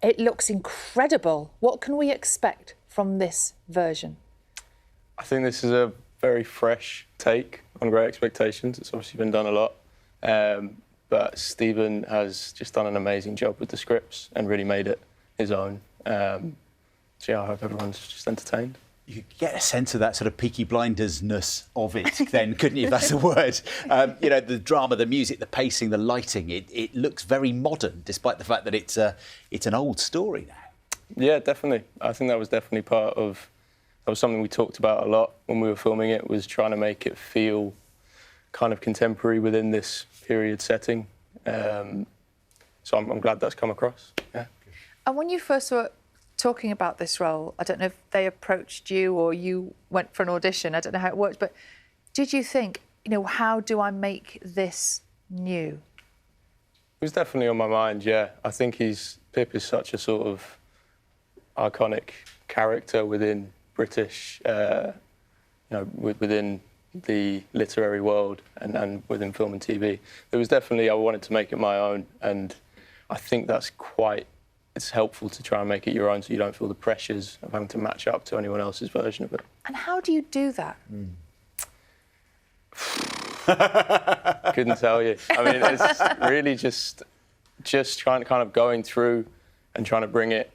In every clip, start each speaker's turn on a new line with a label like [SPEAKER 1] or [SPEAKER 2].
[SPEAKER 1] It looks incredible. What can we expect from this version?
[SPEAKER 2] I think this is a very fresh take on Great Expectations. It's obviously been done a lot, but Stephen has just done an amazing job with the scripts and really made it his own. So yeah, I hope everyone's just entertained.
[SPEAKER 3] You could get a sense of that sort of Peaky Blinders-ness of it then, couldn't you, if that's a word? You know, the drama, the music, the pacing, the lighting, it looks very modern, despite the fact that it's an old story now.
[SPEAKER 2] Yeah, definitely. I think that was definitely that was something we talked about a lot when we were filming it, was trying to make it feel kind of contemporary within this period setting. So I'm glad that's come across, yeah.
[SPEAKER 1] And when you first were talking about this role, I don't know if they approached you or you went for an audition, I don't know how it worked, but did you think, you know, how do I make this new?
[SPEAKER 2] It was definitely on my mind, yeah. I think Pip is such a sort of iconic character within British, you know, within the literary world and within film and TV. It was definitely, I wanted to make it my own, and I think that's it's helpful to try and make it your own so you don't feel the pressures of having to match up to anyone else's version of it.
[SPEAKER 1] And how do you do that?
[SPEAKER 2] Couldn't tell you. I mean, it's really just trying to kind of going through and trying to bring it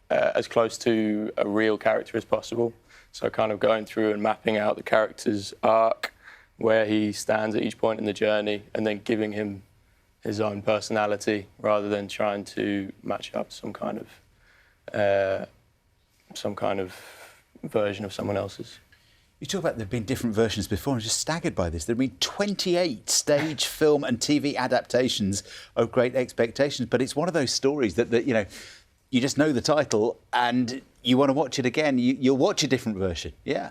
[SPEAKER 2] as close to a real character as possible. So kind of going through and mapping out the character's arc, where he stands at each point in the journey, and then giving him his own personality rather than trying to match up some kind of version of someone else's.
[SPEAKER 3] You talk about there have been different versions before. I'm just staggered by this. There have been 28 stage, film and TV adaptations of Great Expectations, but it's one of those stories that you know, you just know the title and you want to watch it again. You'll watch a different version, yeah.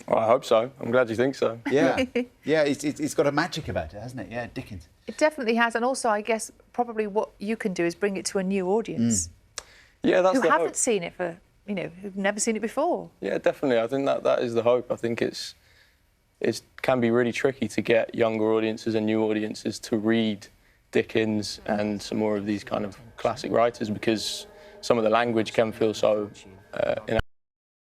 [SPEAKER 2] Well, I hope so. I'm glad you think so.
[SPEAKER 3] Yeah, yeah. It's got a magic about it, hasn't it? Yeah, Dickens.
[SPEAKER 1] It definitely has, and also I guess probably what you can do is bring it to a new audience.
[SPEAKER 2] Yeah, that's
[SPEAKER 1] who haven't seen it for, you know, who've never seen it before. Yeah,
[SPEAKER 2] definitely. I think that is the hope. I think it can be really tricky to get younger audiences and new audiences to read Dickens and some more of these kind of classic writers, because some of the language can feel so